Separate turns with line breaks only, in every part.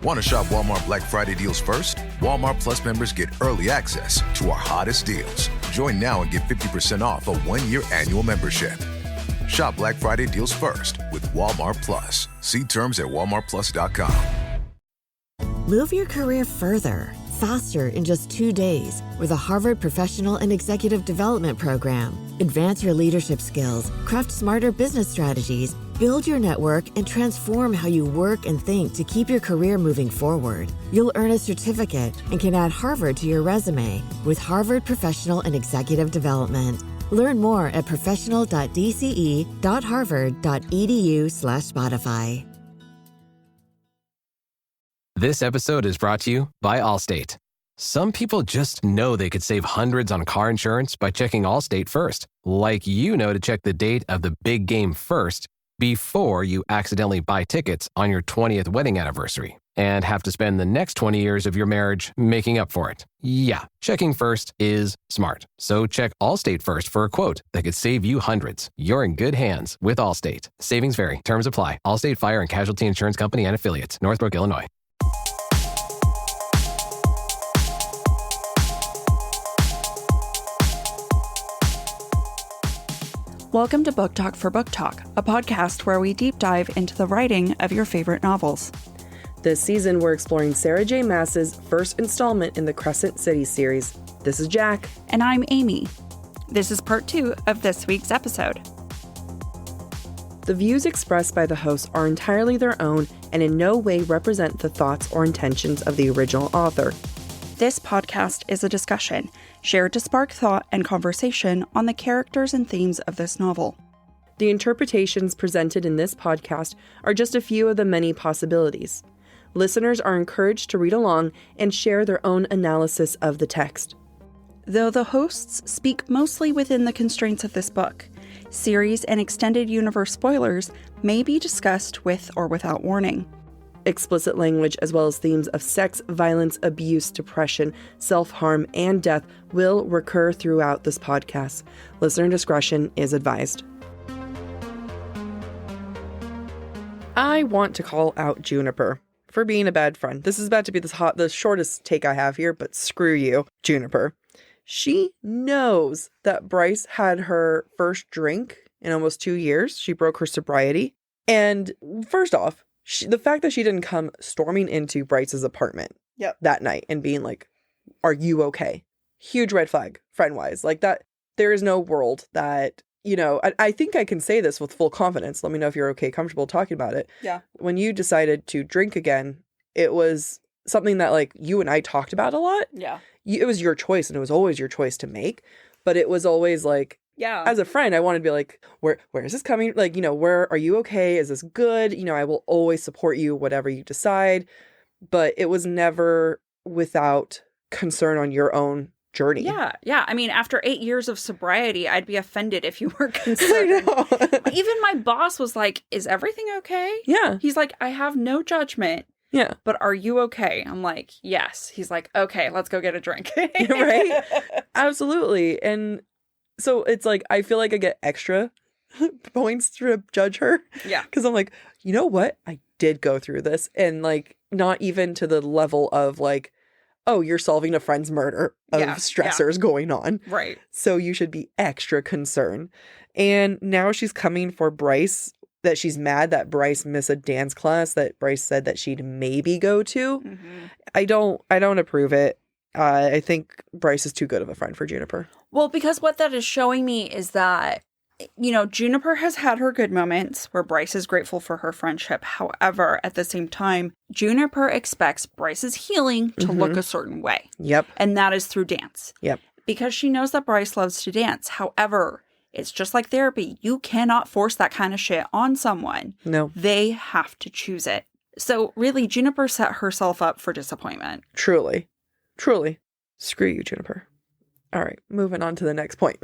Want to shop Walmart Black Friday deals first? Walmart Plus members get early access to our hottest deals. Join now and get 50% off a 1-year annual membership. Shop Black Friday deals first with Walmart Plus. See terms at walmartplus.com.
Move your career further, faster in just 2 days with a Harvard Professional and Executive Development Program. Advance your leadership skills, craft smarter business strategies, build your network, and transform how you work and think to keep your career moving forward. You'll earn a certificate and can add Harvard to your resume with Harvard Professional and Executive Development. Learn more at professional.dce.harvard.edu/Spotify.
This episode is brought to you by Allstate. Some people just know they could save hundreds on car insurance by checking Allstate first. Like you know to check the date of the big game first before you accidentally buy tickets on your 20th wedding anniversary and have to spend the next 20 years of your marriage making up for it. Yeah, checking first is smart. So check Allstate first for a quote that could save you hundreds. You're in good hands with Allstate. Savings vary. Terms apply. Allstate Fire and Casualty Insurance Company and Affiliates. Northbrook, Illinois.
Welcome to Book Talk for Book Talk, a podcast where we deep dive into the writing of your favorite novels.
This season, we're exploring Sara J Maas's first installment in the Crescent City series. This is Jac.
And I'm Amy. This is part 2 of this week's episode.
The views expressed by the hosts are entirely their own and in no way represent the thoughts or intentions of the original author.
This podcast is a discussion shared to spark thought and conversation on the characters and themes of this novel.
The interpretations presented in this podcast are just a few of the many possibilities. Listeners are encouraged to read along and share their own analysis of the text.
Though the hosts speak mostly within the constraints of this book, series and extended universe spoilers may be discussed with or without warning.
Explicit language as well as themes of sex, violence, abuse, depression, self-harm, and death will recur throughout this podcast. Listener discretion is advised. I want to call out Juniper for being a bad friend. This is about to be the shortest take I have here, but screw you, Juniper. She knows that Bryce had her first drink in almost 2 years. She broke her sobriety. And first off, the fact that she didn't come storming into Bryce's apartment that night and being like, are you okay? Huge red flag, friend-wise. Like that, there is no world that, I think I can say this with full confidence. Let me know if you're okay, comfortable talking about it.
Yeah.
When you decided to drink again, it was something that like you and I talked about a lot.
Yeah.
It was your choice and it was always your choice to make. But it was always like,
yeah.
As a friend, I wanted to be like, where is this coming? Like, where are you okay? Is this good? I will always support you, whatever you decide. But it was never without concern on your own journey.
Yeah. Yeah. I mean, after 8 years of sobriety, I'd be offended if you were concerned.
I know.
Even my boss was like, is everything okay?
Yeah.
He's like, I have no judgment.
Yeah.
But are you okay? I'm like, yes. He's like, okay, let's go get a drink.
Right? Absolutely. And so it's like, I feel like I get extra points to judge her.
Yeah.
Because I'm like, you know what? I did go through this. And like, not even to the level of like, oh, you're solving a friend's murder of stressors going on.
Right.
So you should be extra concerned. And now she's coming for Bryce, that she's mad that Bryce missed a dance class that Bryce said that she'd maybe go to.
Mm-hmm.
I don't approve it. I think Bryce is too good of a friend for Juniper.
Well, because what that is showing me is that, Juniper has had her good moments where Bryce is grateful for her friendship. However, at the same time, Juniper expects Bryce's healing to look a certain way.
Yep.
And that is through dance.
Yep.
Because she knows that Bryce loves to dance. However, it's just like therapy. You cannot force that kind of shit on someone.
No.
They have to choose it. So really, Juniper set herself up for disappointment.
Truly. Screw you, Juniper. All right, moving on to the next point.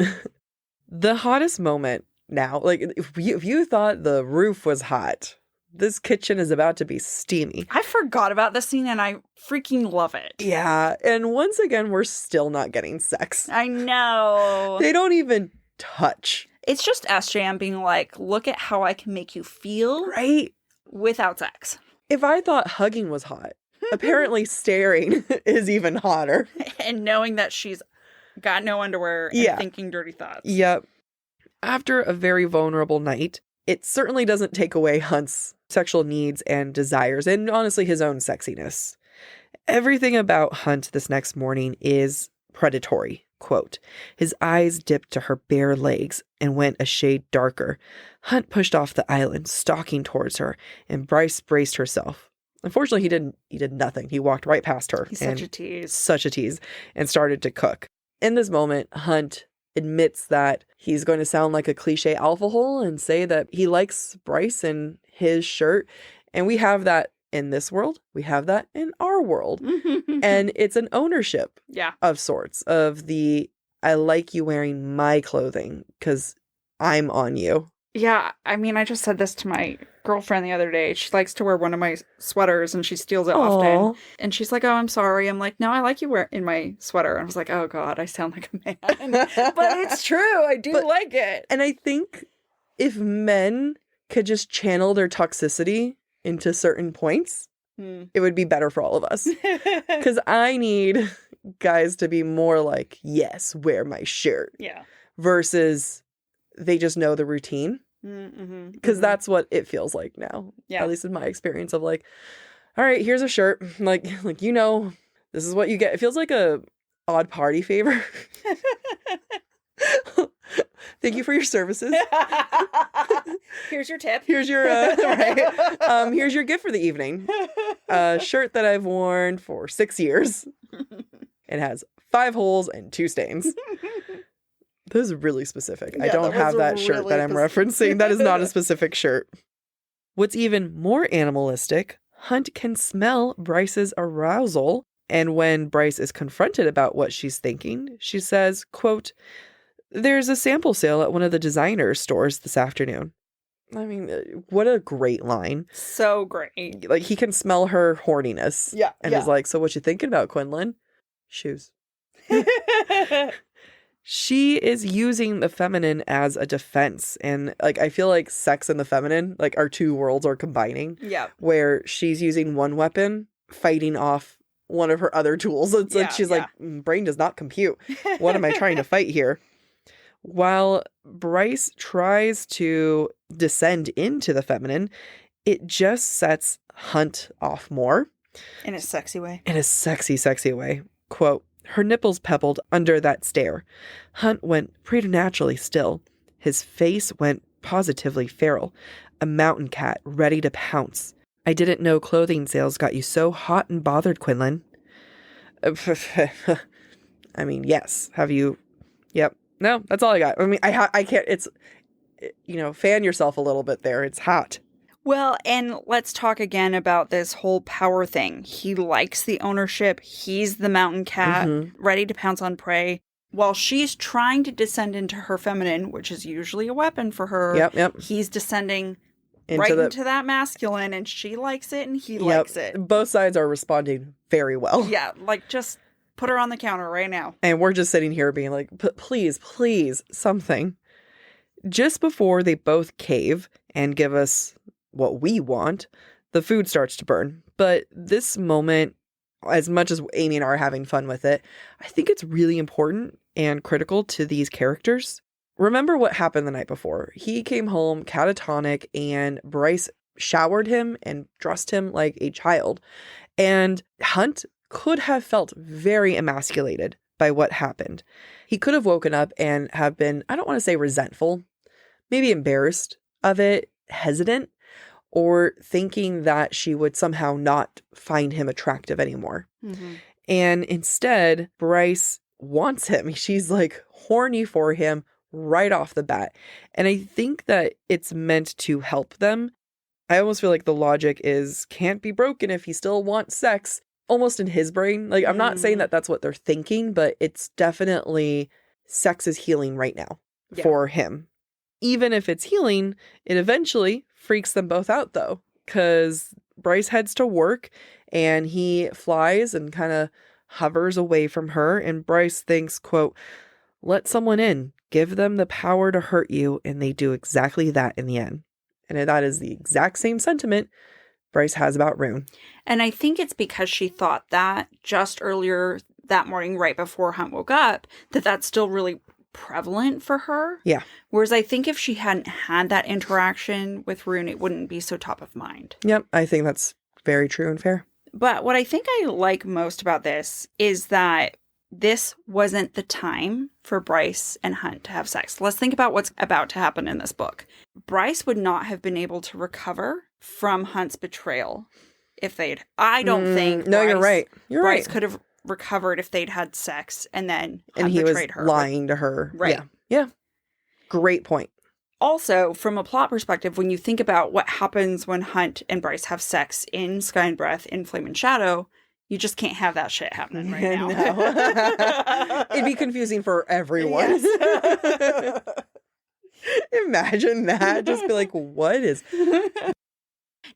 The hottest moment now, like if you thought the roof was hot, this kitchen is about to be steamy.
I forgot about this scene and I freaking love it.
Yeah, and once again, we're still not getting sex.
I know.
They don't even touch.
It's just SJM being like, look at how I can make you feel.
Right.
Without sex.
If I thought hugging was hot, apparently staring is even hotter.
And knowing that she's got no underwear and thinking dirty thoughts.
Yep. After a very vulnerable night, it certainly doesn't take away Hunt's sexual needs and desires, and honestly his own sexiness. Everything about Hunt this next morning is predatory. Quote, his eyes dipped to her bare legs and went a shade darker. Hunt pushed off the island, stalking towards her, and Bryce braced herself. Unfortunately, he did nothing. He walked right past her.
He's such a tease.
Such a tease. And started to cook. In this moment, Hunt admits that he's going to sound like a cliche alpha hole and say that he likes Bryce and his shirt. And we have that in this world. We have that in our world. And it's an ownership of sorts of the, I like you wearing my clothing because I'm on you.
Yeah. I mean, I just said this to my girlfriend the other day. She likes to wear one of my sweaters and she steals it often. And she's like, oh, I'm sorry. I'm like, no, I like you in my sweater. And I was like, oh God, I sound like a man. But it's true. I do like it.
And I think if men could just channel their toxicity into certain points, it would be better for all of us. Because I need guys to be more like, yes, wear my shirt.
Yeah.
Versus they just know the routine. Because that's what it feels like now. Yeah. At least in my experience of like, all right, here's a shirt. Like, you know, this is what you get. It feels like a odd party favor. Thank you for your services.
Here's your tip.
Here's your here's your gift for the evening. A shirt that I've worn for 6 years. It has 5 holes and 2 stains. That is really specific. Yeah, I don't have that shirt that I'm referencing. That is not a specific shirt. What's even more animalistic, Hunt can smell Bryce's arousal. And when Bryce is confronted about what she's thinking, she says, quote, there's a sample sale at one of the designer stores this afternoon. I mean, what a great line.
So great.
Like, he can smell her horniness. Yeah. And is like, so what you thinking about, Quinlan? Shoes. She is using the feminine as a defense. And, like, I feel like sex and the feminine, like, our two worlds are combining. Yeah. Where she's using one weapon, fighting off one of her other tools. It's like, she's like, brain does not compute. What am I trying to fight here? While Bryce tries to descend into the feminine, it just sets Hunt off more.
In a sexy way.
In a sexy, sexy way. Quote, her nipples pebbled under that stare. Hunt went preternaturally still. His face went positively feral. A mountain cat ready to pounce. I didn't know clothing sales got you so hot and bothered, Quinlan. I mean, yes. Have you... Yep. No, that's all I got. I mean, I can't, it's, you know, fan yourself a little bit there. It's hot.
Well, and let's talk again about this whole power thing. He likes the ownership. He's the mountain cat, ready to pounce on prey. While she's trying to descend into her feminine, which is usually a weapon for her, he's descending into that masculine, and she likes it and he likes it.
Both sides are responding very well.
Yeah, like just... put her on the counter right now.
And we're just sitting here being like, please, please, something. Just before they both cave and give us what we want, the food starts to burn. But this moment, as much as Amy and I are having fun with it, I think it's really important and critical to these characters. Remember what happened the night before. He came home catatonic and Bryce showered him and dressed him like a child. And Hunt could have felt very emasculated by what happened. He could have woken up and have been, I don't want to say resentful, maybe embarrassed of it, hesitant, or thinking that she would somehow not find him attractive anymore. And instead, Bryce wants him. She's like horny for him right off the bat. And I think that it's meant to help them. I almost feel like the logic is can't be broken if he still wants sex. Almost in his brain. Like, I'm not saying that that's what they're thinking, but it's definitely sex is healing right now for him. Even if it's healing, it eventually freaks them both out, though, because Bryce heads to work and he flies and kind of hovers away from her. And Bryce thinks, quote, let someone in, give them the power to hurt you. And they do exactly that in the end. And that is the exact same sentiment Bryce has about Rune.
And I think it's because she thought that just earlier that morning, right before Hunt woke up, that that's still really prevalent for her.
Yeah.
Whereas I think if she hadn't had that interaction with Rune, it wouldn't be so top of mind.
Yep. I think that's very true and fair.
But what I think I like most about this is that this wasn't the time for Bryce and Hunt to have sex. Let's think about what's about to happen in this book. Bryce would not have been able to recover from Hunt's betrayal if they'd... I don't think
No, you're right.
Bryce could have recovered if they'd had sex and then Hunt
and he
betrayed
was
her.
lying to her.
Right.
Yeah. Great point.
Also, from a plot perspective, when you think about what happens when Hunt and Bryce have sex in Sky and Breath, in Flame and Shadow, you just can't have that shit happening right now.
No. It'd be confusing for everyone. Yes. Imagine that. Just be like, what is...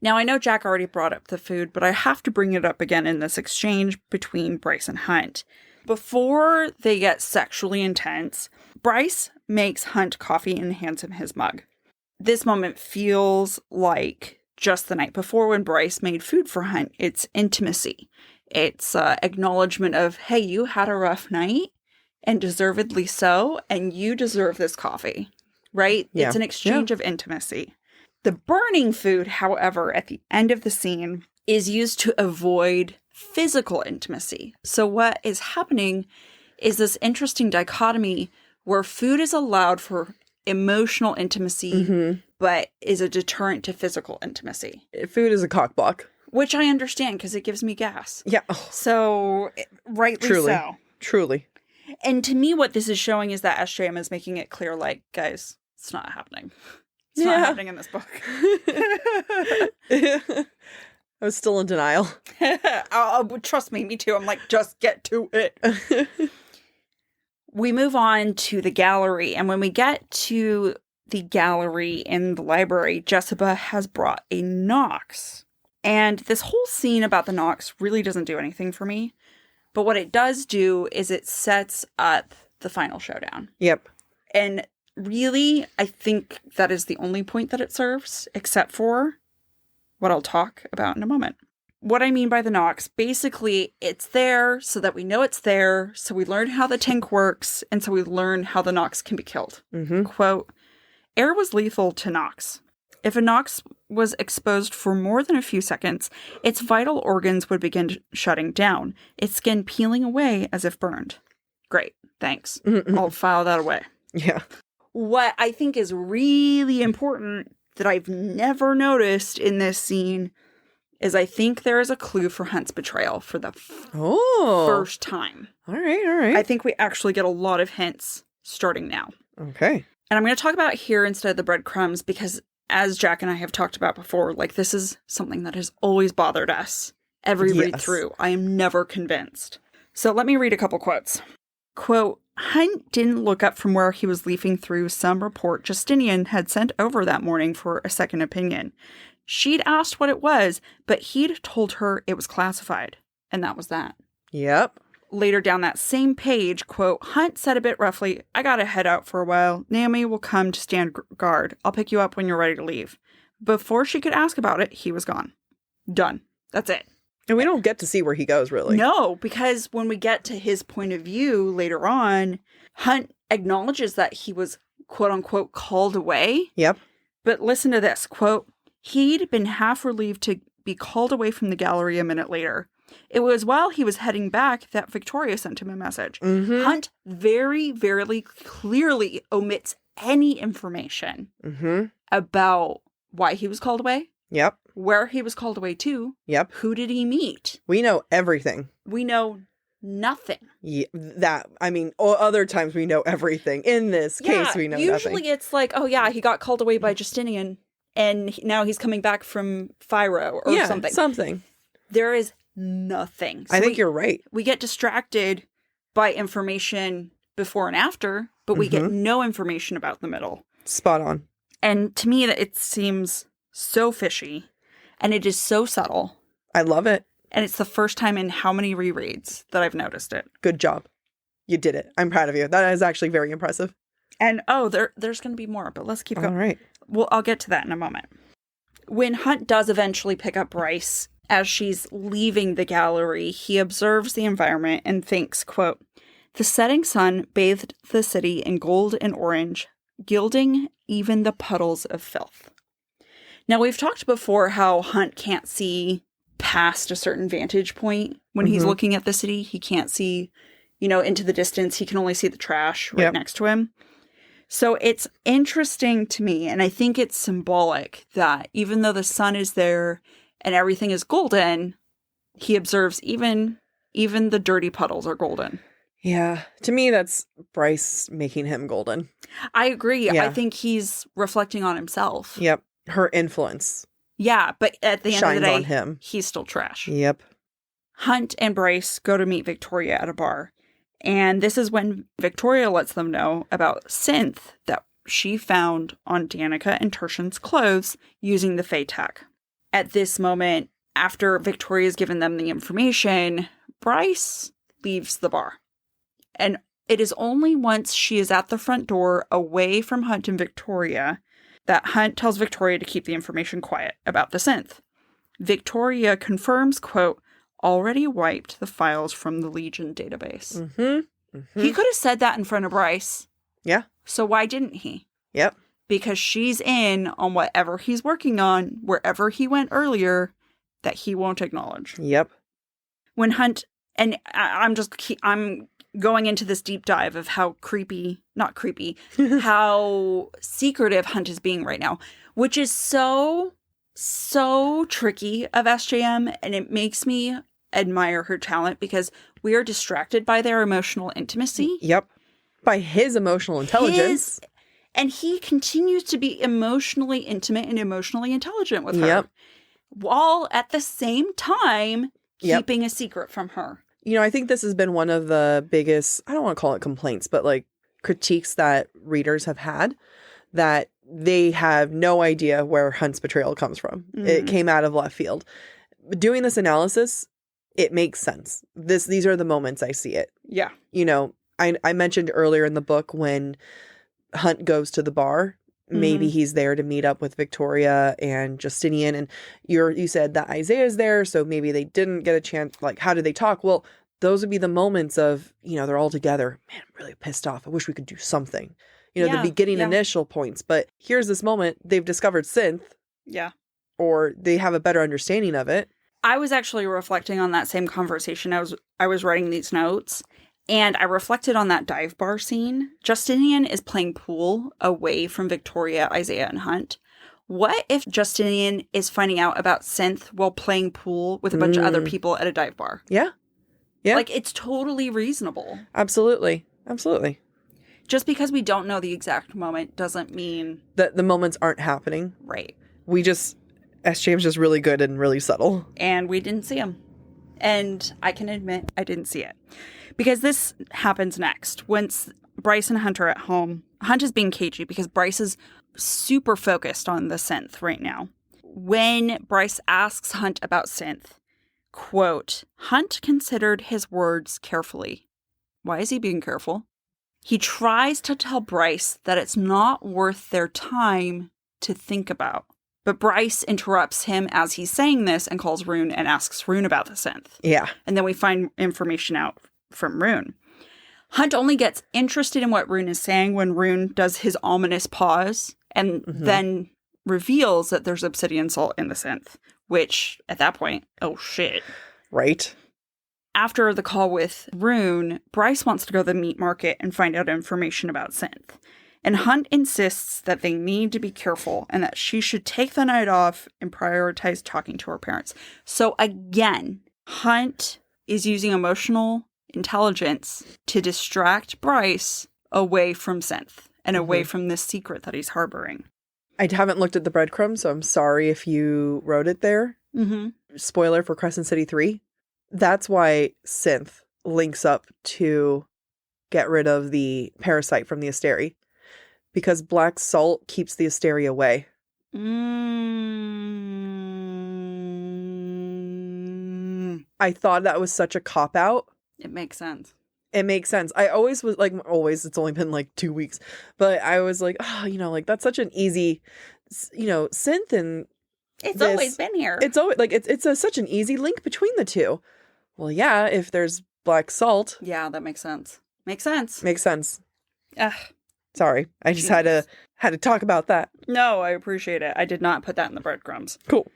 Now, I know Jac already brought up the food, but I have to bring it up again in this exchange between Bryce and Hunt. Before they get sexually intense, Bryce makes Hunt coffee and hands him his mug. This moment feels like just the night before when Bryce made food for Hunt. It's intimacy. It's acknowledgement of, hey, you had a rough night, and deservedly so, and you deserve this coffee, right?
Yeah.
It's an exchange of intimacy. The burning food, however, at the end of the scene is used to avoid physical intimacy. So what is happening is this interesting dichotomy where food is allowed for emotional intimacy, but is a deterrent to physical intimacy.
Food is a cockblock.
Which I understand because it gives me gas.
Yeah.
So, rightly
Truly.
so.
Truly.
And to me, what this is showing is that SJM is making it clear, like, guys, it's not happening. It's not happening in this book.
I was still in denial.
Trust me, me too. I'm like, just get to it. We move on to the gallery. And when we get to the gallery in the library, Jessica has brought a Nox. And this whole scene about the Nox really doesn't do anything for me. But what it does do is it sets up the final showdown.
Yep.
And really, I think that is the only point that it serves, except for what I'll talk about in a moment. What I mean by the Nox, basically, it's there so that we know it's there, so we learn how the tank works, and so we learn how the Nox can be killed. Quote, air was lethal to Nox. If a Nox was exposed for more than a few seconds, its vital organs would begin shutting down, its skin peeling away as if burned. Great, thanks. I'll file that away.
Yeah.
What I think is really important that I've never noticed in this scene is I think there is a clue for Hunt's betrayal for the first time.
All right.
I think we actually get a lot of hints starting now.
Okay.
And I'm going to talk about here instead of the breadcrumbs because as Jac and I have talked about before, like this is something that has always bothered us. Every read through, I am never convinced. So let me read a couple quotes. Quote, Hunt didn't look up from where he was leafing through some report Justinian had sent over that morning for a second opinion. She'd asked what it was, but he'd told her it was classified. And that was that.
Yep.
Later down that same page, quote, Hunt said a bit roughly, I gotta head out for a while. Naomi will come to stand guard. I'll pick you up when you're ready to leave. Before she could ask about it, he was gone. Done. That's it.
And we don't get to see where he goes, really.
No, because when we get to his point of view later on, Hunt acknowledges that he was, quote unquote, called away.
Yep.
But listen to this, quote, he'd been half relieved to be called away from the gallery a minute later. It was while he was heading back that Viktoria sent him a message. Hunt very, very clearly omits any information about why he was called away.
Yep.
Where he was called away to.
Yep.
Who did he meet?
We know everything.
We know nothing.
Yeah, other times we know everything. In this case, we know nothing.
Usually it's like, oh yeah, he got called away by Justinian and now he's coming back from Phiro or something. There is nothing. So
I think you're right.
We get distracted by information before and after, but we get no information about the middle.
Spot on.
And to me, it seems so fishy. And it is so subtle.
I love it.
And it's the first time in how many rereads that I've noticed it.
Good job. You did it. I'm proud of you. That is actually very impressive.
And there's going to be more, but let's keep going.
All right.
Well, I'll get to that in a moment. When Hunt does eventually pick up Bryce, as she's leaving the gallery, he observes the environment and thinks, quote, "The setting sun bathed the city in gold and orange, gilding even the puddles of filth." Now, we've talked before how Hunt can't see past a certain vantage point when he's looking at the city. He can't see, into the distance. He can only see the trash right next to him. So it's interesting to me, and I think it's symbolic that even though the sun is there and everything is golden, he observes even the dirty puddles are golden.
Yeah. To me, that's Bryce making him golden.
I agree.
Yeah.
I think he's reflecting on himself.
Yep. Her influence.
Yeah, but at the end of the day,
on him.
He's still trash.
Yep.
Hunt and Bryce go to meet Viktoria at a bar. And this is when Viktoria lets them know about Synth that she found on Danika and Tertian's clothes using the Fae tech. At this moment, after Victoria's given them the information, Bryce leaves the bar. And it is only once she is at the front door away from Hunt and Viktoria that Hunt tells Viktoria to keep the information quiet about the Synth. Viktoria confirms, quote, "already wiped the files from the Legion database." He could have said that in front of Bryce.
Yeah.
So why didn't he?
Yep.
Because she's in on whatever he's working on, wherever he went earlier, that he won't acknowledge.
Yep.
When Hunt, and I'm going into this deep dive of how how secretive Hunt is being right now, which is so tricky of SJM, and it makes me admire her talent because we are distracted by their emotional intimacy.
Yep. By his emotional intelligence.
And he continues to be emotionally intimate and emotionally intelligent with her.
Yep.
While at the same time keeping a secret from her.
I think this has been one of the biggest, I don't want to call it complaints, but like critiques that readers have had, that they have no idea where Hunt's betrayal comes from. It came out of left field. Doing this analysis, it makes sense. These are the moments I see it.
Yeah.
I mentioned earlier in the book when Hunt goes to the bar, maybe he's there to meet up with Viktoria and Justinian, and you said that Isaiah's there, so maybe they didn't get a chance. Like, how did they talk? Well, those would be the moments of, they're all together. Man, I'm really pissed off. I wish we could do something. The beginning initial points. But here's this moment. They've discovered Synth.
Yeah.
Or they have a better understanding of it.
I was actually reflecting on that same conversation. I was writing these notes, and I reflected on that dive bar scene. Justinian is playing pool away from Viktoria, Isaiah, and Hunt. What if Justinian is finding out about Synth while playing pool with a bunch of other people at a dive bar?
Yeah. Yeah.
Like, it's totally reasonable.
Absolutely. Absolutely.
Just because we don't know the exact moment doesn't mean
that the moments aren't happening.
Right.
SJM's just really good and really subtle.
And we didn't see him. And I can admit I didn't see it. Because this happens next. Once Bryce and Hunt are at home, Hunt is being cagey because Bryce is super focused on the Synth right now. When Bryce asks Hunt about Synth, quote, Hunt considered his words carefully. Why is he being careful? He tries to tell Bryce that it's not worth their time to think about. But Bryce interrupts him as he's saying this and calls Rune and asks Rune about the Synth.
Yeah.
And then we find information out from Rune. Hunt only gets interested in what Rune is saying when Rune does his ominous pause and then reveals that there's obsidian salt in the Synth, which at that point, oh shit.
Right.
After the call with Rune, Bryce wants to go to the meat market and find out information about Synth. And Hunt insists that they need to be careful and that she should take the night off and prioritize talking to her parents. So again, Hunt is using emotional intelligence to distract Bryce away from Synth and away from this secret that he's harboring.
I haven't looked at the breadcrumbs, so I'm sorry if you wrote it there. Spoiler for Crescent City 3. That's why Synth links up to get rid of the parasite from the Asteri. Because black salt keeps the Asteri away. I thought that was such a cop-out.
It makes sense.
It makes sense. I always was like, it's only been like 2 weeks. But I was like, that's such an easy, Synth and
It's always been here.
It's always like such an easy link between the two. Well, yeah, if there's black salt.
Yeah, that makes sense. Makes sense.
Makes sense.
Ugh.
Sorry, I just had to talk about that.
No, I appreciate it. I did not put that in the breadcrumbs.
Cool.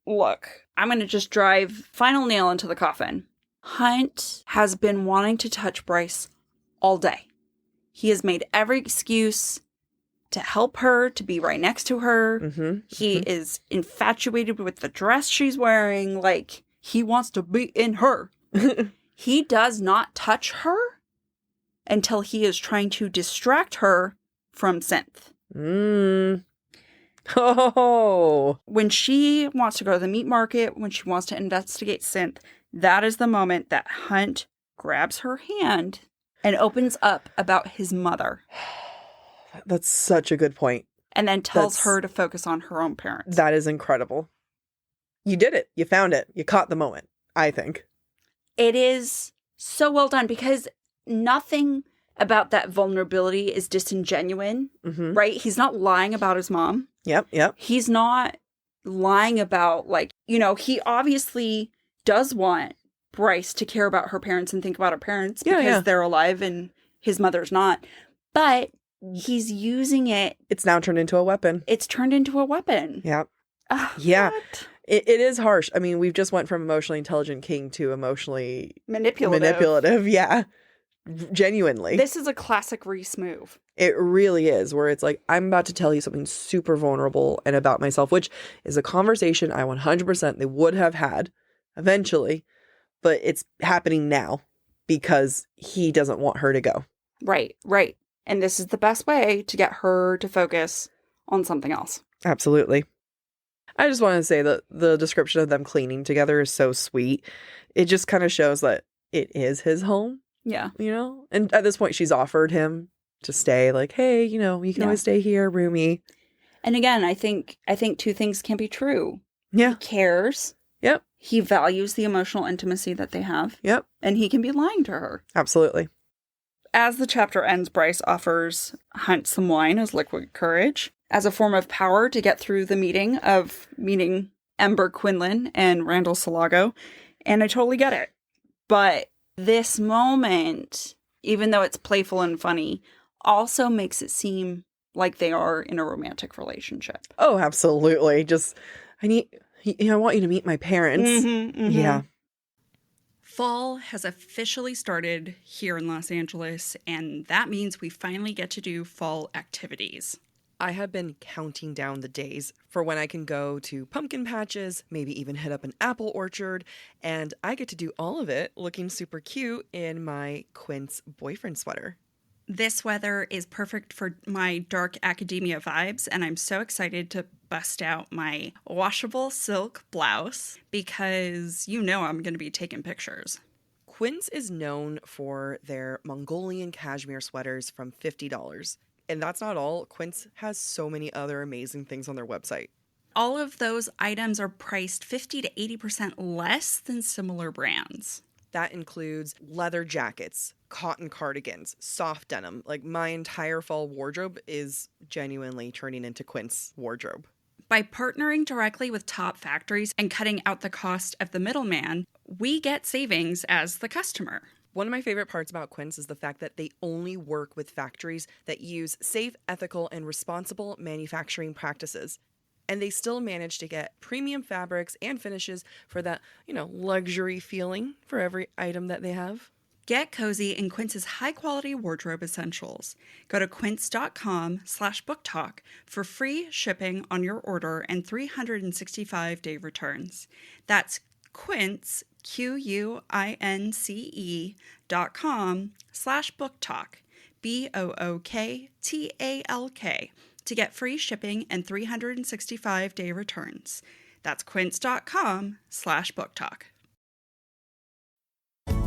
Look, I'm going to just drive final nail into the coffin. Hunt has been wanting to touch Bryce all day. He has made every excuse to help her, to be right next to her.
Mm-hmm.
He is infatuated with the dress she's wearing. Like, he wants to be in her. He does not touch her until he is trying to distract her from Synth.
Oh.
When she wants to go to the meat market, when she wants to investigate Synth, that is the moment that Hunt grabs her hand and opens up about his mother.
That's such a good point.
And then tells her to focus on her own parents.
That is incredible. You did it. You found it. You caught the moment, I think.
It is so well done because nothing about that vulnerability is disingenuous, right? He's not lying about his mom.
Yep.
He's not lying about, like, you know, he obviously does want Bryce to care about her parents and think about her parents because they're alive and his mother's not. But he's using it.
It's now turned into a weapon.
It's turned into a weapon.
Yeah. Yeah. It is harsh. I mean, we've just went from emotionally intelligent king to emotionally manipulative. Yeah. Genuinely.
This is a classic Reese move.
It really is, where it's like, I'm about to tell you something super vulnerable and about myself, which is a conversation I 100% they would have had eventually, but it's happening now because he doesn't want her to go.
Right. And this is the best way to get her to focus on something else.
Absolutely. I just want to say that the description of them cleaning together is so sweet. It just kind of shows that it is his home.
Yeah.
You know? And at this point, she's offered him to stay, like, hey, you know, you can always stay here, roomie.
And again, I think two things can be true.
Yeah.
He cares.
Yep.
He values the emotional intimacy that they have.
Yep.
And he can be lying to her.
Absolutely.
As the chapter ends, Bryce offers Hunt some wine as liquid courage as a form of power to get through the meeting Ember Quinlan and Randall Salago. And I totally get it. But this moment, even though it's playful and funny, also makes it seem like they are in a romantic relationship.
Oh, absolutely. Just, I want you to meet my parents. Yeah.
Fall has officially started here in Los Angeles, and that means we finally get to do fall activities.
I have been counting down the days for when I can go to pumpkin patches, maybe even hit up an apple orchard, and I get to do all of it looking super cute in my Quince boyfriend sweater.
This weather is perfect for my dark academia vibes, and I'm so excited to bust out my washable silk blouse because you know I'm going to be taking pictures.
Quince is known for their Mongolian cashmere sweaters from $50. And that's not all. Quince has so many other amazing things on their website.
All of those items are priced 50 to 80% less than similar brands.
That includes leather jackets, cotton cardigans, soft denim. Like, my entire fall wardrobe is genuinely turning into Quince wardrobe.
By partnering directly with top factories and cutting out the cost of the middleman, we get savings as the customer.
One of my favorite parts about Quince is the fact that they only work with factories that use safe, ethical, and responsible manufacturing practices. And they still manage to get premium fabrics and finishes for that, luxury feeling for every item that they have.
Get cozy in Quince's high-quality wardrobe essentials. Go to quince.com/booktalk for free shipping on your order and 365-day returns. That's Quince, QUINCE.com/booktalk, BOOKTALK, to get free shipping and 365-day returns. That's quince.com/booktalk.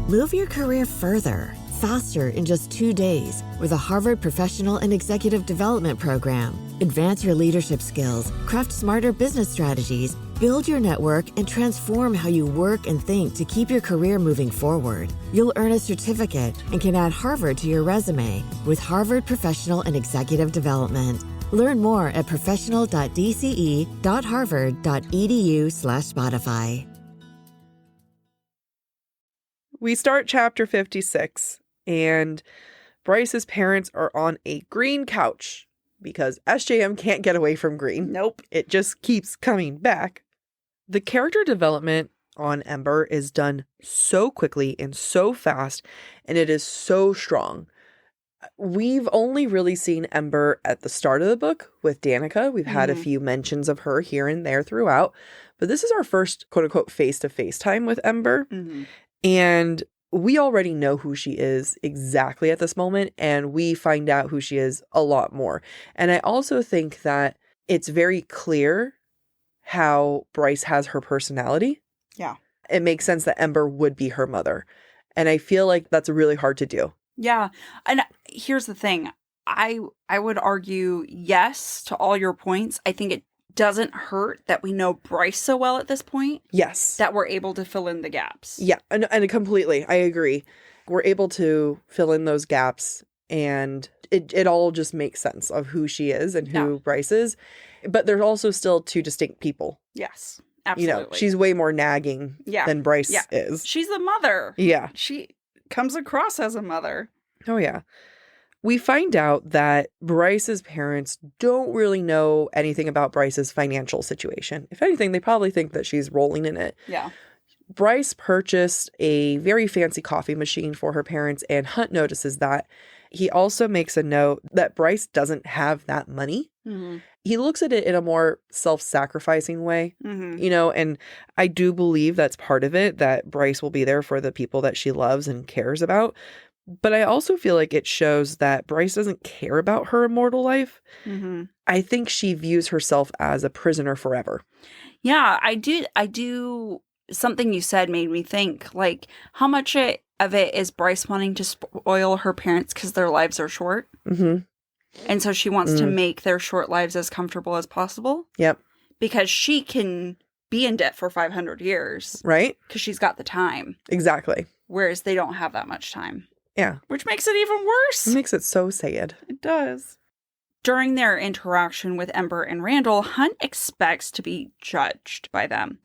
Move your career further, faster in just 2 days with a Harvard Professional and Executive Development Program. Advance your leadership skills, craft smarter business strategies, build your network, and transform how you work and think to keep your career moving forward. You'll earn a certificate and can add Harvard to your resume with Harvard Professional and Executive Development. Learn more at professional.dce.harvard.edu/Spotify.
We start chapter 56, and Bryce's parents are on a green couch because SJM can't get away from green.
Nope.
It just keeps coming back. The character development on Ember is done so quickly and so fast, and it is so strong. We've only really seen Ember at the start of the book with Danika. We've had a few mentions of her here and there throughout, but this is our first quote-unquote face-to-face time with Ember. And we already know who she is exactly at this moment, and we find out who she is a lot more. And I also think that it's very clear how Bryce has her personality.
Yeah.
It makes sense that Ember would be her mother. And I feel like that's really hard to do.
Yeah. And here's the thing. I would argue yes to all your points. I think it doesn't hurt that we know Bryce so well at this point.
Yes.
That we're able to fill in the gaps.
Yeah. And completely. I agree. We're able to fill in those gaps, and it all just makes sense of who she is and who Bryce is. But there's also still two distinct people.
Yes. Absolutely.
You know, she's way more nagging than Bryce is.
She's the mother.
Yeah.
She comes across as a mother.
Oh, yeah. We find out that Bryce's parents don't really know anything about Bryce's financial situation. If anything, they probably think that she's rolling in it.
Yeah.
Bryce purchased a very fancy coffee machine for her parents, and Hunt notices that. He also makes a note that Bryce doesn't have that money. He looks at it in a more self-sacrificing way, you know, and I do believe that's part of it, that Bryce will be there for the people that she loves and cares about. But I also feel like it shows that Bryce doesn't care about her immortal life. I think she views herself as a prisoner forever.
Yeah, I do. Something you said made me think, like, how much of it is Bryce wanting to spoil her parents because their lives are short? And so she wants to make their short lives as comfortable as possible?
Yep. Because
she can be in debt for 500 years.
Right?
Because she's got the time.
Exactly.
Whereas they don't have that much time.
Yeah.
Which makes it even worse.
It makes it so sad.
It does. During their interaction with Ember and Randall, Hunt expects to be judged by them.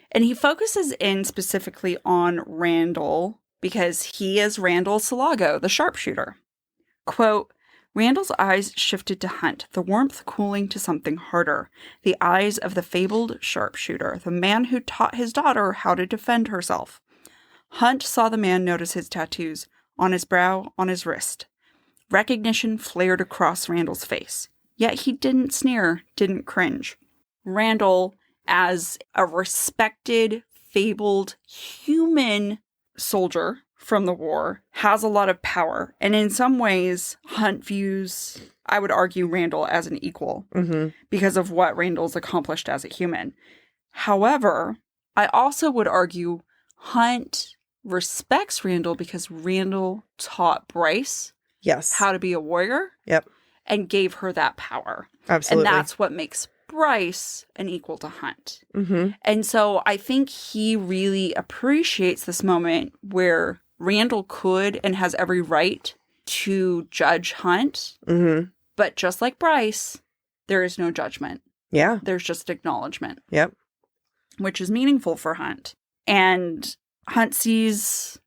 And he focuses in specifically on Randall because he is Randall Salago, the sharpshooter. Quote, Randall's eyes shifted to Hunt, the warmth cooling to something harder. The eyes of the fabled sharpshooter, the man who taught his daughter how to defend herself. Hunt saw the man notice his tattoos, on his brow, on his wrist. Recognition flared across Randall's face. Yet he didn't sneer, didn't cringe. Randall, as a respected, fabled, human soldier from the war, has a lot of power. And in some ways, Hunt views, I would argue, Randall as an equal because of what Randall's accomplished as a human. However, I also would argue Hunt respects Randall because Randall taught Bryce how to be a warrior and gave her that power.
Absolutely.
And that's what makes Bryce an equal to Hunt. And so I think he really appreciates this moment where Randall could and has every right to judge Hunt. But just like Bryce, there is no judgment.
Yeah.
There's just acknowledgement.
Yep.
Which is meaningful for Hunt. And Hunt sees,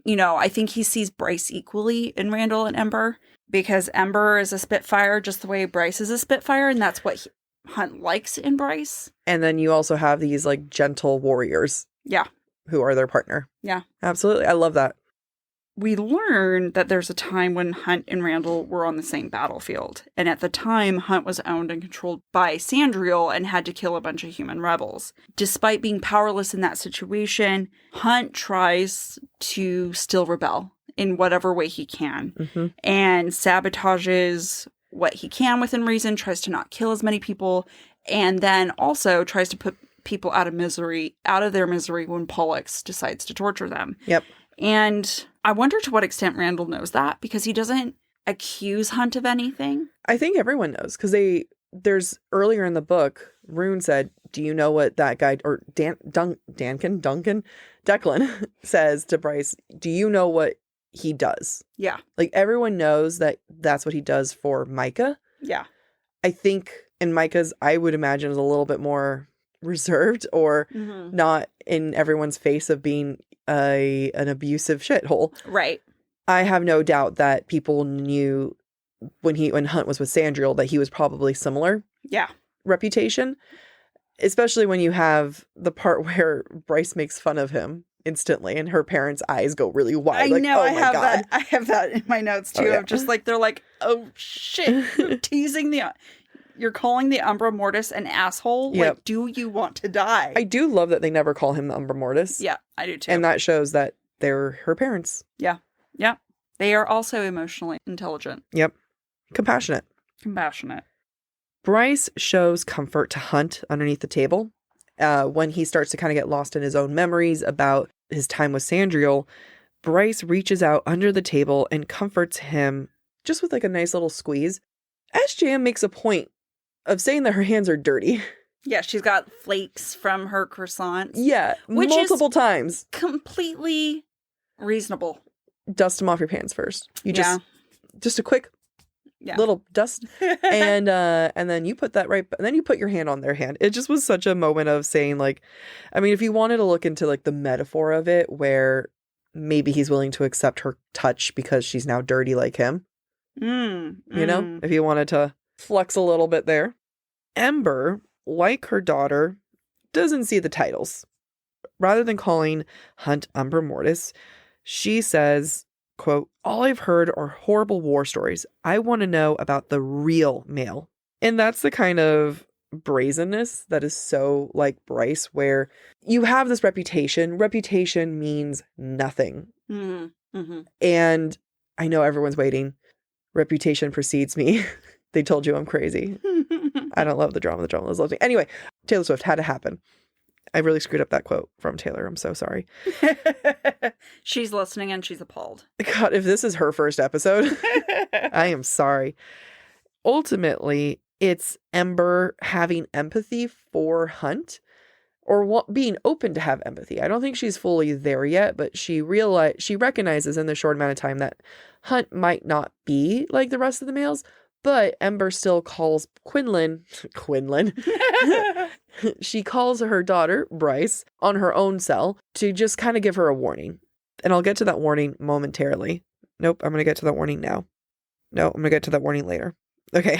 I think he sees Bryce equally in Randall and Ember, because Ember is a Spitfire just the way Bryce is a Spitfire, and that's what Hunt likes in Bryce.
And then you also have these, like, gentle warriors.
Yeah.
Who are their partner.
Yeah.
Absolutely. I love that.
We learn that there's a time when Hunt and Randall were on the same battlefield. And at the time, Hunt was owned and controlled by Sandriel and had to kill a bunch of human rebels. Despite being powerless in that situation, Hunt tries to still rebel in whatever way he can. And sabotages what he can within reason, tries to not kill as many people, and then also tries to put people out of their misery when Pollux decides to torture them.
Yep.
And I wonder to what extent Randall knows that, because he doesn't accuse Hunt of anything.
I think everyone knows, because there's earlier in the book, Rune said, do you know what that guy, or Declan says to Bryce, do you know what he does?
Yeah.
Like, everyone knows that that's what he does for Micah.
Yeah.
I think in Micah's, I would imagine, is a little bit more reserved or not in everyone's face of being an abusive shithole.
Right.
I have no doubt that people knew when Hunt was with Sandriel that he was probably similar.
Yeah.
Reputation, especially when you have the part where Bryce makes fun of him instantly and her parents' eyes go really wide.
I know.
Oh
I
my
have
God.
that. I have that in my notes too.
Yeah.
Of just like, they're like, oh shit, you're teasing you're calling the Umbra Mortis an asshole.
Yep.
Like, do you want to die?
I do love that they never call him the Umbra Mortis.
Yeah, I do too.
And that shows that they're her parents.
Yeah. Yeah. They are also emotionally intelligent.
Yep. Compassionate. Bryce shows comfort to Hunt underneath the table. When he starts to kind of get lost in his own memories about his time with Sandriel, Bryce reaches out under the table and comforts him just with like a nice little squeeze. SJM makes a point of saying that her hands are dirty.
Yeah, she's got flakes from her croissants.
Yeah,
which
multiple
is
times.
completely reasonable.
Dust them off your pants first. You
Yeah.
just a quick little dust, and then you put that right, and then you put your hand on their hand. It just was such a moment of saying, like, I mean, if you wanted to look into like the metaphor of it, where maybe he's willing to accept her touch because she's now dirty like him. You know, if you wanted to flex a little bit there. Ember, like her daughter, doesn't see the titles. Rather than calling Hunt Umbra Mortis, she says, quote, "All I've heard are horrible war stories. I want to know about the real male." And that's the kind of brazenness that is so like Bryce, where you have this reputation. Reputation means nothing. And I know everyone's waiting. Reputation precedes me. They told you I'm crazy. I don't love the drama. The drama loves me. Anyway, Taylor Swift had to happen. I really screwed up that quote from Taylor. I'm so sorry.
She's listening and she's appalled.
God, if this is her first episode, I am sorry. Ultimately, it's Ember having empathy for Hunt, or being open to have empathy. I don't think she's fully there yet, but she recognizes in the short amount of time that Hunt might not be like the rest of the males, but Ember still calls Quinlan. She calls her daughter, Bryce, on her own cell to just kind of give her a warning. And I'll get to that warning momentarily. Nope, I'm going to get to that warning now. No, I'm going to get to that warning later. Okay.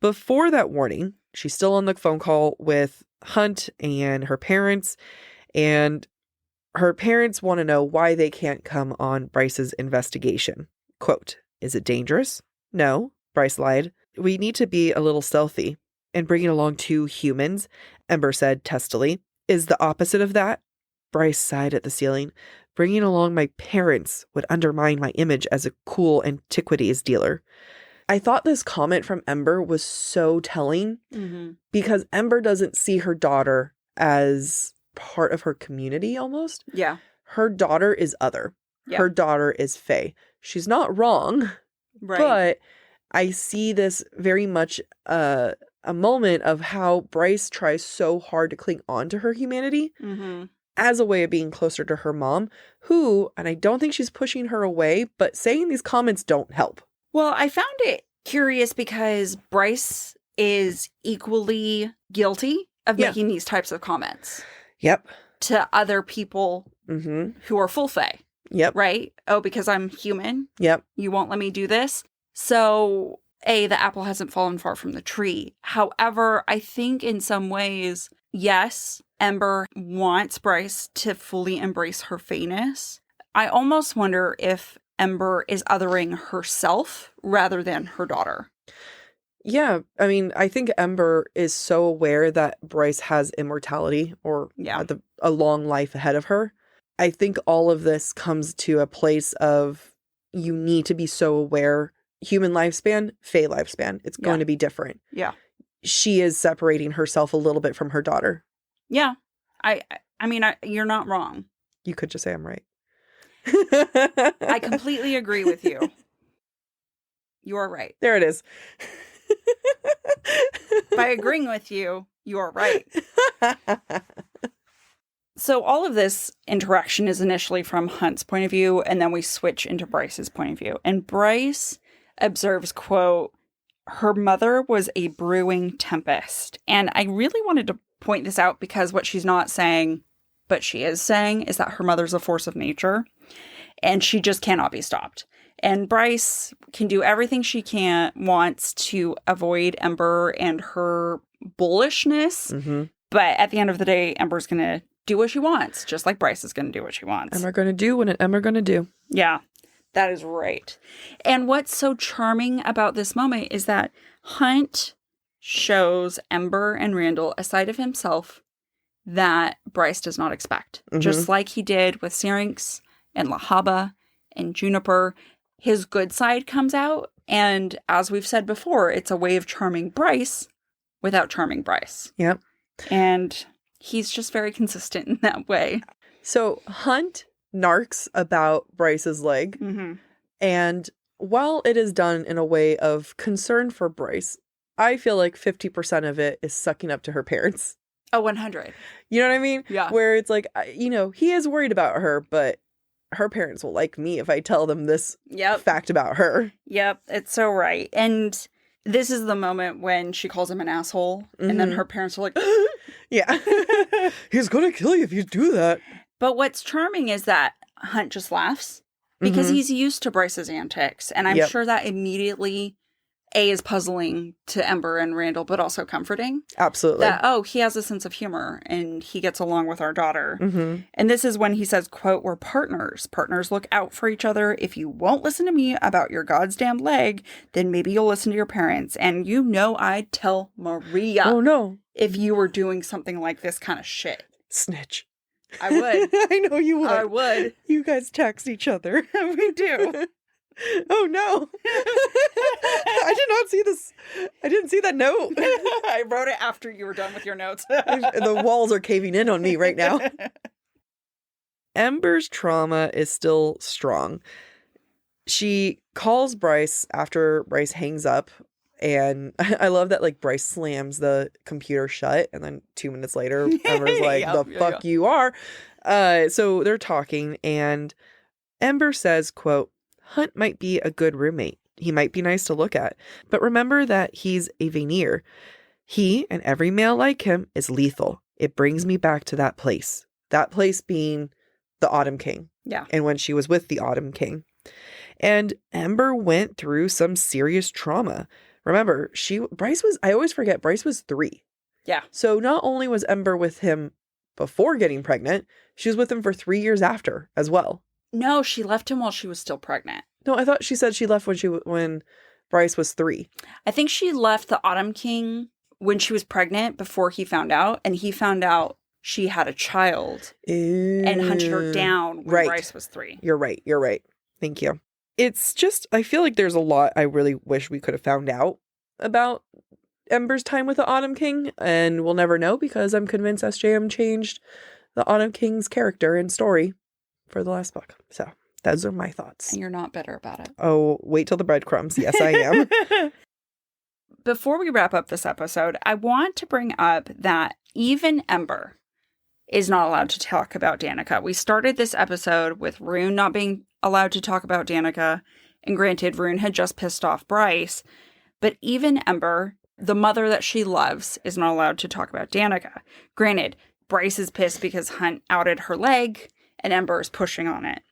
Before that warning, she's still on the phone call with Hunt and her parents. And her parents want to know why they can't come on Bryce's investigation. Quote, "Is it dangerous?" "No," Bryce lied. "We need to be a little stealthy. And bringing along 2 humans," Ember said testily, "is the opposite of that." Bryce sighed at the ceiling. "Bringing along my parents would undermine my image as a cool antiquities dealer." I thought this comment from Ember was so telling because Ember doesn't see her daughter as part of her community almost.
Yeah.
Her daughter is other. Yeah. Her daughter is Fae. She's not wrong,
right? But
I see this very much a moment of how Bryce tries so hard to cling on to her humanity as a way of being closer to her mom, who, and I don't think she's pushing her away, but saying these comments don't help.
Well, I found it curious because Bryce is equally guilty of making these types of comments.
Yep.
To other people who are full Fae.
Yep.
Right? Oh, because I'm human?
Yep.
You won't let me do this? So, the apple hasn't fallen far from the tree. However, I think in some ways, yes, Ember wants Bryce to fully embrace her Fae-ness. I almost wonder if Ember is othering herself rather than her daughter.
Yeah, I mean, I think Ember is so aware that Bryce has immortality or a long life ahead of her. I think all of this comes to a place of you need to be so aware. Human lifespan, Fae lifespan, it's going to be different. Yeah. She is separating herself a little bit from her daughter.
Yeah. I mean, you're not wrong.
You could just say I'm right.
I completely agree with you. You're right.
There it is.
By agreeing with you, you're right. So all of this interaction is initially from Hunt's point of view, and then we switch into Bryce's point of view. And Bryce observes, quote, her mother was a brewing tempest. And I really wanted to point this out because what she's not saying, but she is saying, is that her mother's a force of nature and she just cannot be stopped. And Bryce can do everything she wants to avoid Ember and her bullishness.
Mm-hmm.
But at the end of the day, Ember's going to do what she wants, just like Bryce is going to do what she wants.
Ember going to do what Ember going to do.
Yeah, that is right. And what's so charming about this moment is that Hunt shows Ember and Randall a side of himself that Bryce does not expect.
Mm-hmm.
Just like he did with Syrinx and Lahaba and Juniper. His good side comes out, and as we've said before, it's a way of charming Bryce without charming Bryce.
Yep.
And he's just very consistent in that way.
So Hunt narks about Bryce's leg,
Mm-hmm.
and while it is done in a way of concern for Bryce, I feel like 50% of it is sucking up to her parents.
Oh, 100.
You know what I mean?
Yeah.
Where it's like, he is worried about her, but her parents will like me if I tell them this fact about her.
Yep, it's so right. And this is the moment when she calls him an asshole, and then her parents are like,
yeah. He's going to kill you if you do that.
But what's charming is that Hunt just laughs because he's used to Bryce's antics. And I'm sure that immediately, is puzzling to Ember and Randall, but also comforting.
Absolutely.
That, he has a sense of humor and he gets along with our daughter.
Mm-hmm.
And this is when he says, quote, "We're partners. Partners look out for each other. If you won't listen to me about your goddamn leg, then maybe you'll listen to your parents. And I'd tell Maria.
Oh, no.
If you were doing something like this kind of shit."
Snitch.
I would.
I know you would.
I would.
You guys text each other.
We do.
Oh, no. I did not see this. I didn't see that note.
I wrote it after you were done with your notes.
The walls are caving in on me right now. Ember's trauma is still strong. She calls Bryce after Bryce hangs up. And I love that, like, Bryce slams the computer shut. And then 2 minutes later, Ember's like, fuck you are. So they're talking. And Ember says, quote, "Hunt might be a good roommate. He might be nice to look at. But remember that he's a Vanir. He, and every male like him, is lethal. It brings me back to that place. That place being the Autumn King.
Yeah.
And when she was with the Autumn King. And Ember went through some serious trauma. Remember, I always forget, Bryce was 3.
Yeah.
So not only was Ember with him before getting pregnant, she was with him for 3 years after as well.
No, she left him while she was still pregnant.
No, I thought she said she left when Bryce was 3.
I think she left the Autumn King when she was pregnant before he found out, and he found out she had a child and hunted her down when Bryce was 3.
You're right. Thank you. It's just, I feel like there's a lot I really wish we could have found out about Ember's time with the Autumn King, and we'll never know because I'm convinced SJM changed the Autumn King's character and story for the last book. So those are my thoughts.
And you're not bitter about it.
Oh, wait till the breadcrumbs. Yes, I am.
Before we wrap up this episode, I want to bring up that even Ember is not allowed to talk about Danika. We started this episode with Rune not being allowed to talk about Danika. And granted, Rune had just pissed off Bryce. But even Ember, the mother that she loves, is not allowed to talk about Danika. Granted, Bryce is pissed because Hunt outed her leg, and Ember is pushing on it.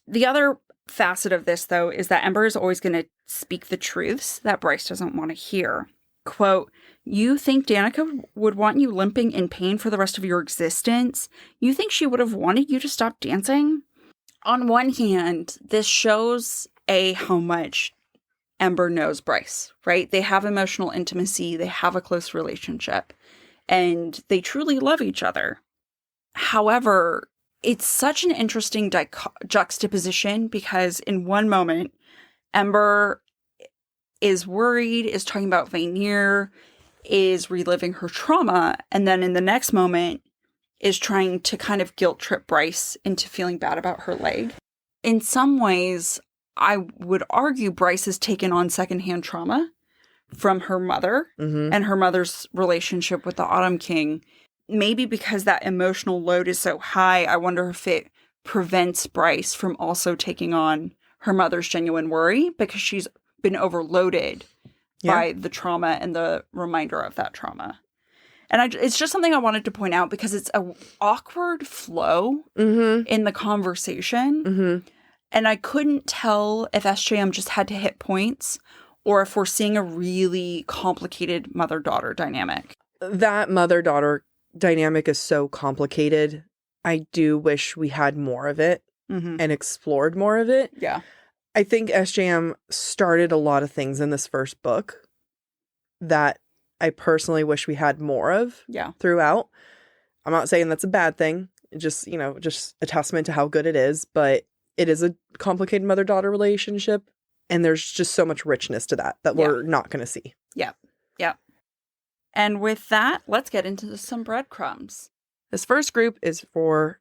The other facet of this, though, is that Ember is always going to speak the truths that Bryce doesn't want to hear. Quote, "You think Danika would want you limping in pain for the rest of your existence? You think she would have wanted you to stop dancing?" On one hand, this shows how much Ember knows Bryce, right? They have emotional intimacy. They have a close relationship. And they truly love each other. However, it's such an interesting juxtaposition because in one moment, Ember is worried, is talking about Vanir, is reliving her trauma, and then in the next moment is trying to kind of guilt trip Bryce into feeling bad about her leg. In some ways, I would argue Bryce has taken on secondhand trauma from her mother and her mother's relationship with the Autumn King. Maybe because that emotional load is so high, I wonder if it prevents Bryce from also taking on her mother's genuine worry because she's been overloaded by the trauma and the reminder of that trauma. And it's just something I wanted to point out because it's an awkward flow in the conversation. And I couldn't tell if SJM just had to hit points or if we're seeing a really complicated mother-daughter dynamic.
That mother-daughter dynamic is so complicated. I do wish we had more of it and explored more of it.
Yeah.
I think SJM started a lot of things in this first book that I personally wish we had more of throughout. I'm not saying that's a bad thing. Just, just a testament to how good it is. But it is a complicated mother-daughter relationship. And there's just so much richness to that we're not going to see.
Yeah. Yeah. And with that, let's get into some breadcrumbs.
This first group is for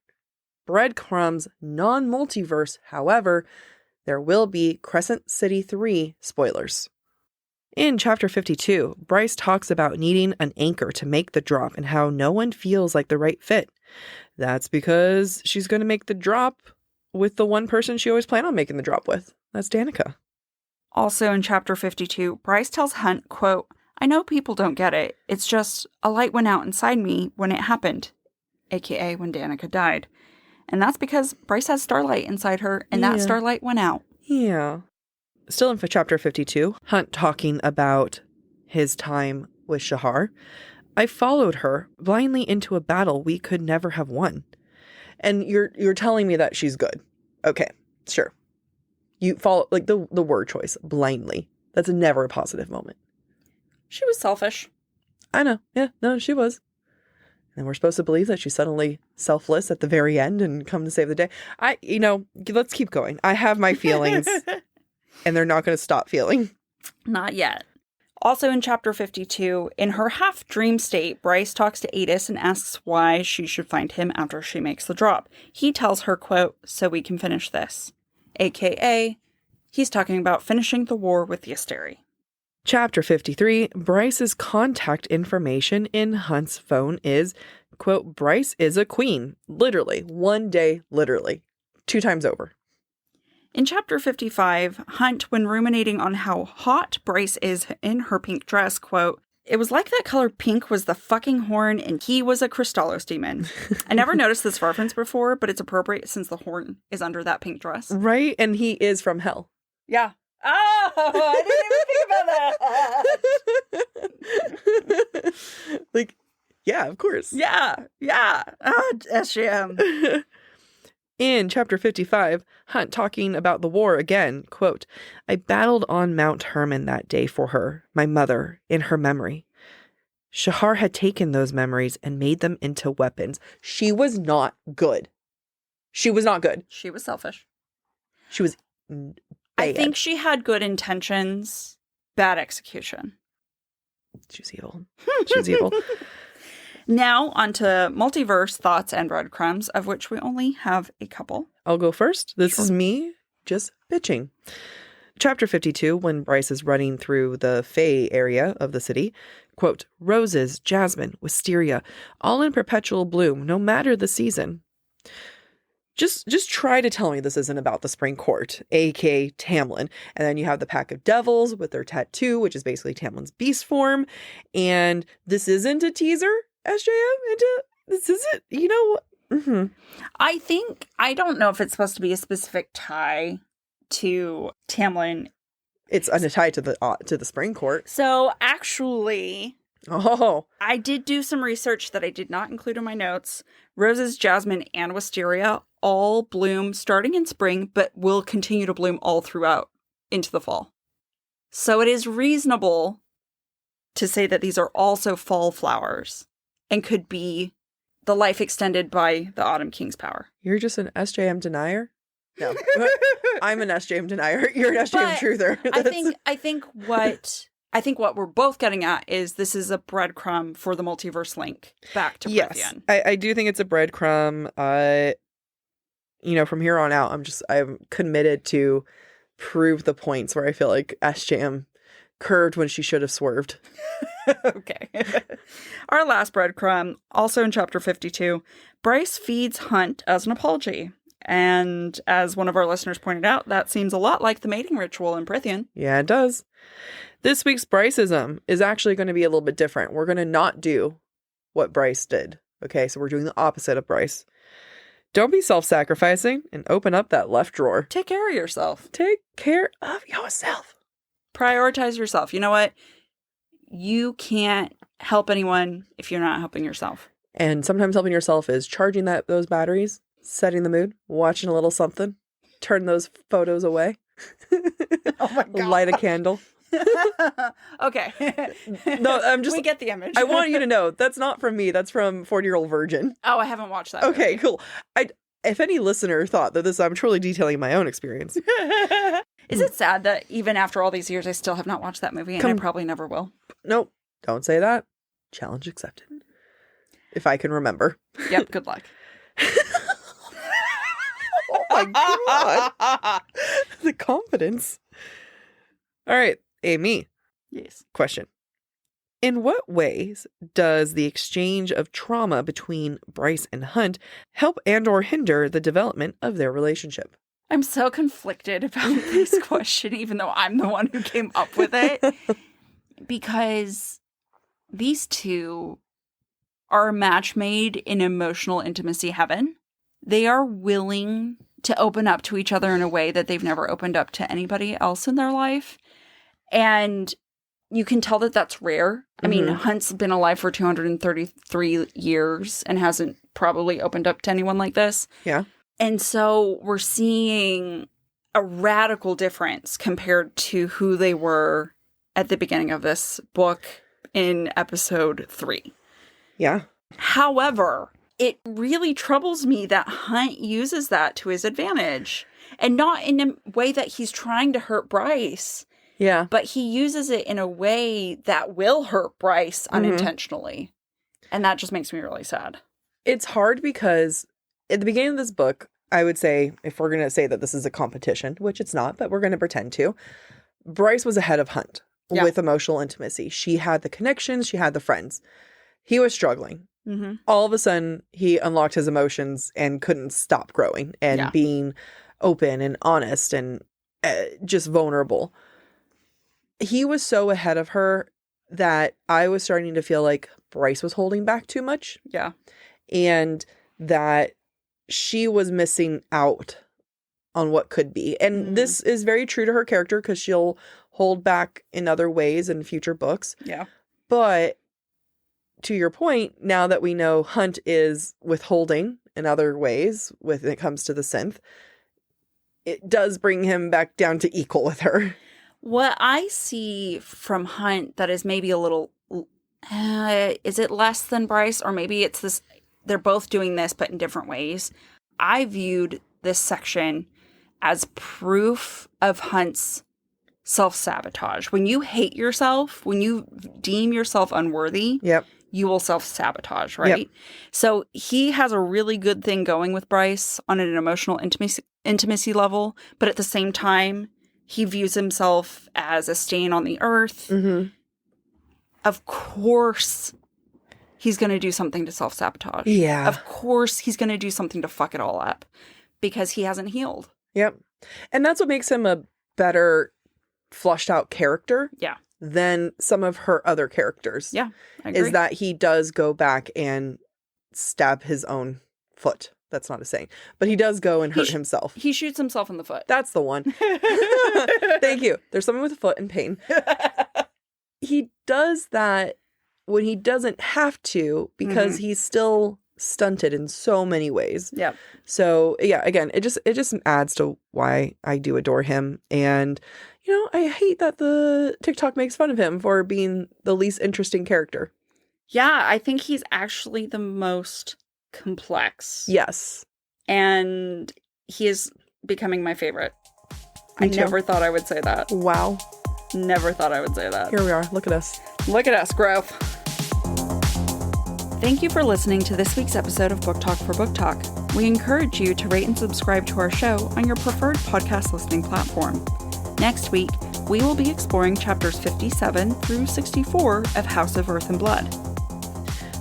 Breadcrumbs Non-Multiverse. However, there will be Crescent City 3 spoilers. In Chapter 52, Bryce talks about needing an anchor to make the drop and how no one feels like the right fit. That's because she's going to make the drop with the one person she always planned on making the drop with. That's Danika.
Also in Chapter 52, Bryce tells Hunt, quote, "I know people don't get it. It's just a light went out inside me when it happened," aka when Danika died. And that's because Bryce has starlight inside her, and that starlight went out.
Yeah. Still in Chapter 52, Hunt talking about his time with Shahar. "I followed her blindly into a battle we could never have won." And you're telling me that she's good. Okay, sure. You follow, like, the word choice, blindly. That's never a positive moment.
She was selfish.
I know. Yeah, no, she was. And we're supposed to believe that she's suddenly selfless at the very end and come to save the day. Let's keep going. I have my feelings, and they're not going to stop feeling.
Not yet. Also in Chapter 52, in her half-dream state, Bryce talks to Adis and asks why she should find him after she makes the drop. He tells her, quote, "So we can finish this." AKA, he's talking about finishing the war with the Asteri.
Chapter 53, Bryce's contact information in Hunt's phone is, quote, "Bryce is a queen." Literally. One day, literally. 2 times over.
In Chapter 55, Hunt, when ruminating on how hot Bryce is in her pink dress, quote, "It was like that color pink was the fucking horn and he was a Crystallos demon." I never noticed this reference before, but it's appropriate since the horn is under that pink dress.
Right? And he is from hell.
Yeah. Oh, I didn't even think about that.
Like, yeah, of course.
Yeah. SJM.
In Chapter 55, Hunt talking about the war again, quote, "I battled on Mount Hermon that day for her, my mother, in her memory. Shahar had taken those memories and made them into weapons." She was not good. She was not good.
She was selfish.
She was bad.
I think she had good intentions, bad execution.
She was evil. She was evil.
Now, on to multiverse thoughts and breadcrumbs, of which we only have a couple.
I'll go first. This is me just bitching. Chapter 52, when Bryce is running through the Fae area of the city, quote, "Roses, jasmine, wisteria, all in perpetual bloom, no matter the season." Just try to tell me this isn't about the Spring Court, aka Tamlin. And then you have the Pack of Devils with their tattoo, which is basically Tamlin's beast form. And this isn't a teaser, SJM? This isn't,
I don't know if it's supposed to be a specific tie to Tamlin.
It's a tie to the Spring Court.
So actually, I did do some research that I did not include in my notes. Roses, jasmine, and wisteria all bloom starting in spring, but will continue to bloom all throughout into the fall. So it is reasonable to say that these are also fall flowers and could be the life extended by the Autumn King's power.
You're just an SJM denier? No. I'm an SJM denier. You're an SJM truther.
I think what we're both getting at is this is a breadcrumb for the multiverse link back to Prithian.
I do think it's a breadcrumb. From here on out, I'm committed to prove the points where I feel like SJM curved when she should have swerved.
Okay. Our last breadcrumb, also in Chapter 52, Bryce feeds Hunt as an apology. And as one of our listeners pointed out, that seems a lot like the mating ritual in Prythian.
Yeah, it does. This week's Bryce-ism is actually going to be a little bit different. We're going to not do what Bryce did. Okay, so we're doing the opposite of Bryce. Don't be self-sacrificing and open up that left drawer.
Take care of yourself.
Take care of yourself.
Prioritize yourself. You know what? You can't help anyone if you're not helping yourself.
And sometimes helping yourself is charging those batteries, setting the mood, watching a little something, turn those photos away.
Oh my God.
Light a candle.
Okay.
No,
we get the image.
I want you to know that's not from me. That's from 40-Year-Old Virgin.
Oh, I haven't watched that.
Okay,
movie.
cool. If any listener thought that I'm truly detailing my own experience.
Is it sad that even after all these years, I still have not watched that movie, and I probably never will?
Nope. Don't say that. Challenge accepted. If I can remember.
Yep. Good luck.
Oh my God. The confidence. All right, Amy.
Yes.
Question. In what ways does the exchange of trauma between Bryce and Hunt help and or hinder the development of their relationship?
I'm so conflicted about this question, even though I'm the one who came up with it. Because these two are a match made in emotional intimacy heaven. They are willing to open up to each other in a way that they've never opened up to anybody else in their life. And you can tell that that's rare. I mean, Hunt's been alive for 233 years and hasn't probably opened up to anyone like this.
Yeah.
And so we're seeing a radical difference compared to who they were at the beginning of this book in episode 3.
Yeah.
However, it really troubles me that Hunt uses that to his advantage. And not in a way that he's trying to hurt Bryce.
Yeah.
But he uses it in a way that will hurt Bryce unintentionally. And that just makes me really sad.
It's hard because at the beginning of this book, I would say, if we're going to say that this is a competition, which it's not, but we're going to pretend to, Bryce was ahead of Hunt with emotional intimacy. She had the connections. She had the friends. He was struggling. Mm-hmm. All of a sudden, he unlocked his emotions and couldn't stop growing and being open and honest and just vulnerable. He was so ahead of her that I was starting to feel like Bryce was holding back too much.
Yeah.
And that she was missing out on what could be. And this is very true to her character because she'll hold back in other ways in future books.
Yeah.
But to your point, now that we know Hunt is withholding in other ways when it comes to the synth, it does bring him back down to equal with her.
What I see from Hunt that is maybe a little, is it less than Bryce? Or maybe it's this, they're both doing this, but in different ways. I viewed this section as proof of Hunt's self-sabotage. When you hate yourself, when you deem yourself unworthy, you will self-sabotage, right? Yep. So he has a really good thing going with Bryce on an emotional intimacy level, but at the same time, he views himself as a stain on the earth. Mm-hmm. Of course, he's going to do something to self-sabotage. Yeah. Of course, he's going to do something to fuck it all up because he hasn't healed.
Yep. And that's what makes him a better flushed out character.
Yeah.
Than some of her other characters.
Yeah, I agree.
Is that he does go back and stab his own foot. That's not a saying. But he does go and hurt himself.
He shoots himself in the foot.
That's the one. Thank you. There's someone with a foot in pain. He does that when he doesn't have to because he's still stunted in so many ways.
Yeah.
So, yeah, again, it just adds to why I do adore him. And, you know, I hate that the TikTok makes fun of him for being the least interesting character.
Yeah, I think he's actually the most complex.
Yes.
And he is becoming my favorite. I never thought I would say that.
Wow.
Never thought I would say that.
Here we are. Look at us.
Look at us, growth. Thank you for listening to this week's episode of Book Talk for Book Talk. We encourage you to rate and subscribe to our show on your preferred podcast listening platform. Next week, we will be exploring chapters 57 through 64 of House of Earth and Blood.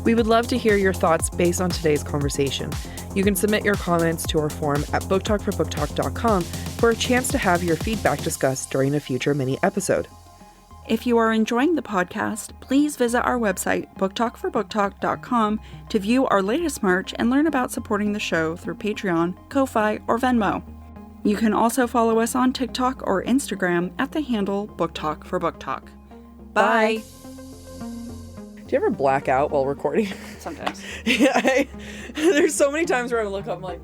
We would love to hear your thoughts based on today's conversation. You can submit your comments to our form at booktalkforbooktalk.com for a chance to have your feedback discussed during a future mini episode.
If you are enjoying the podcast, please visit our website, booktalkforbooktalk.com, to view our latest merch and learn about supporting the show through Patreon, Ko-Fi, or Venmo. You can also follow us on TikTok or Instagram at the handle booktalkforbooktalk. Bye!
Do you ever black out while recording?
Sometimes.
Yeah, there's so many times where I look up, I'm like...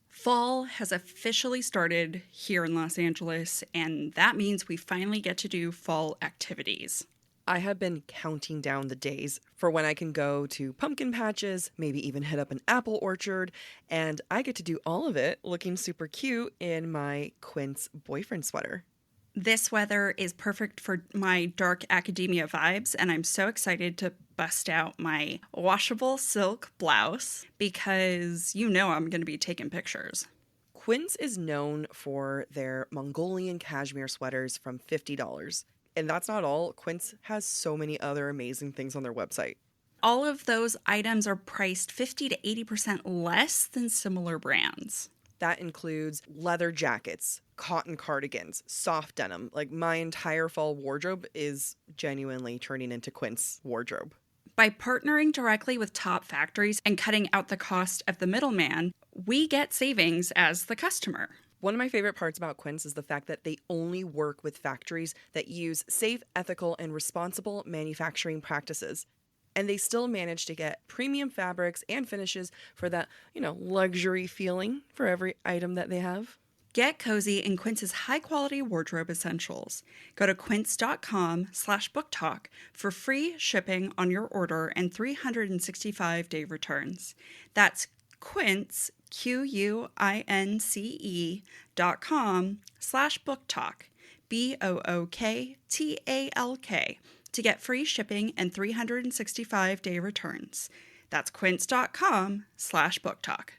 Fall has officially started here in Los Angeles, and that means we finally get to do fall activities.
I have been counting down the days for when I can go to pumpkin patches, maybe even hit up an apple orchard, and I get to do all of it looking super cute in my Quince boyfriend sweater.
This weather is perfect for my dark academia vibes, and I'm so excited to bust out my washable silk blouse because you know I'm going to be taking pictures.
Quince is known for their Mongolian cashmere sweaters from $50. And that's not all. Quince has so many other amazing things on their website.
All of those items are priced 50 to 80% less than similar brands.
That includes leather jackets, cotton cardigans, soft denim. Like, my entire fall wardrobe is genuinely turning into Quince wardrobe.
By partnering directly with top factories and cutting out the cost of the middleman, we get savings as the customer.
One of my favorite parts about Quince is the fact that they only work with factories that use safe, ethical, and responsible manufacturing practices. And they still manage to get premium fabrics and finishes for that, luxury feeling for every item that they have.
Get cozy in Quince's high-quality wardrobe essentials. Go to quince.com/booktalk for free shipping on your order and 365-day returns. That's Quince, QUINCE.com/booktalk, BOOKTALK, to get free shipping and 365-day returns. That's quince.com/booktalk.